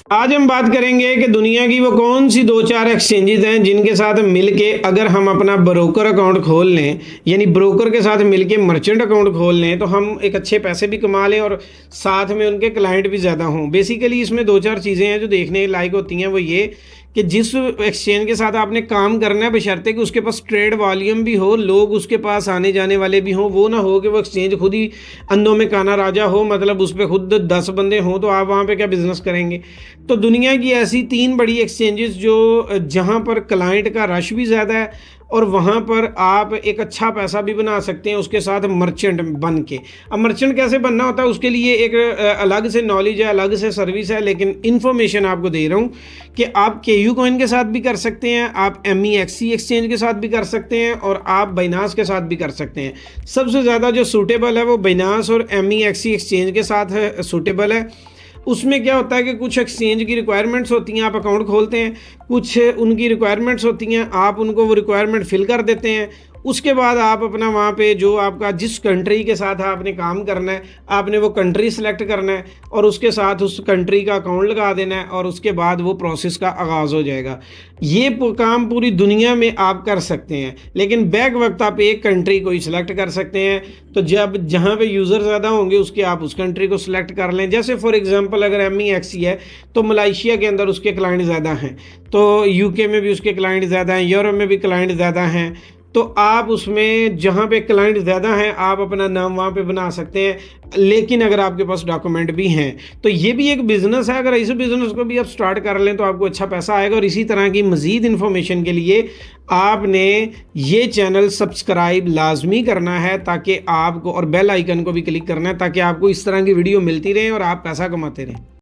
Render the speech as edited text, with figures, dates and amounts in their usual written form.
आज हम बात करेंगे कि दुनिया की वो कौन सी दो चार एक्सचेंजेस हैं जिनके साथ मिलके अगर हम अपना ब्रोकर अकाउंट खोल लें, यानी ब्रोकर के साथ मिलके मर्चेंट अकाउंट खोल लें तो हम एक अच्छे पैसे भी कमा लें और साथ में उनके क्लाइंट भी ज़्यादा हों। बेसिकली इसमें दो चार चीज़ें हैं जो देखने लायक होती हैं। वो ये कि जिस एक्सचेंज के साथ आपने काम करना है, बशर्ते कि उसके पास ट्रेड वॉल्यूम भी हो, लोग उसके पास आने जाने वाले भी हों। वो ना हो कि वो एक्सचेंज खुद ही अंधों में काना राजा हो, मतलब उस पर खुद 10 बंदे हों तो आप वहाँ पे क्या बिजनेस करेंगे। तो दुनिया की ऐसी 3 बड़ी एक्सचेंजेस जो जहाँ पर क्लाइंट का रश भी ज़्यादा है और वहाँ पर आप एक अच्छा पैसा भी बना सकते हैं उसके साथ मर्चेंट बन के। अब मर्चेंट कैसे बनना होता है उसके लिए एक अलग से नॉलेज है, अलग से सर्विस है, लेकिन इन्फॉर्मेशन आपको दे रहा हूँ कि आप केयू कॉइन के साथ भी कर सकते हैं, आप MEXC एक्सचेंज के साथ भी कर सकते हैं और आप बाइनास के साथ भी कर सकते हैं। सबसे ज़्यादा जो सूटेबल है वो बाइनास और MEXC एक्सचेंज के साथ सूटेबल है। उसमें क्या होता है कि कुछ एक्सचेंज की रिक्वायरमेंट्स होती हैं, आप अकाउंट खोलते हैं, कुछ उनकी रिक्वायरमेंट्स होती हैं, आप उनको वो रिक्वायरमेंट फिल कर देते हैं। उसके बाद आप अपना वहाँ पे जो आपका जिस कंट्री के साथ आपने काम करना है, आपने वो कंट्री सेलेक्ट करना है और उसके साथ उस कंट्री का अकाउंट लगा देना है और उसके बाद वो प्रोसेस का आगाज़ हो जाएगा। ये काम पूरी दुनिया में आप कर सकते हैं, लेकिन बैक वक्त आप एक कंट्री को ही सिलेक्ट कर सकते हैं। तो जब जहाँ पे यूज़र ज़्यादा होंगे उसके आप उस कंट्री को सिलेक्ट कर लें। जैसे फॉर एग्जांपल अगर MEXC है तो मलेशिया के अंदर उसके क्लाइंट ज़्यादा हैं, तो UK में भी उसके क्लाइंट ज़्यादा हैं, यूरोप में भी क्लाइंट ज़्यादा हैं। तो आप उसमें जहाँ पे क्लाइंट ज़्यादा हैं आप अपना नाम वहाँ पे बना सकते हैं, लेकिन अगर आपके पास डॉक्यूमेंट भी हैं तो ये भी एक बिज़नेस है। अगर इस बिज़नेस को भी आप स्टार्ट कर लें तो आपको अच्छा पैसा आएगा। और इसी तरह की मज़ीद इन्फॉर्मेशन के लिए आपने ये चैनल सब्सक्राइब लाजमी करना है ताकि आपको, और बेल आइकन को भी क्लिक करना है ताकि आपको इस तरह की वीडियो मिलती रहे और आप पैसा कमाते रहें।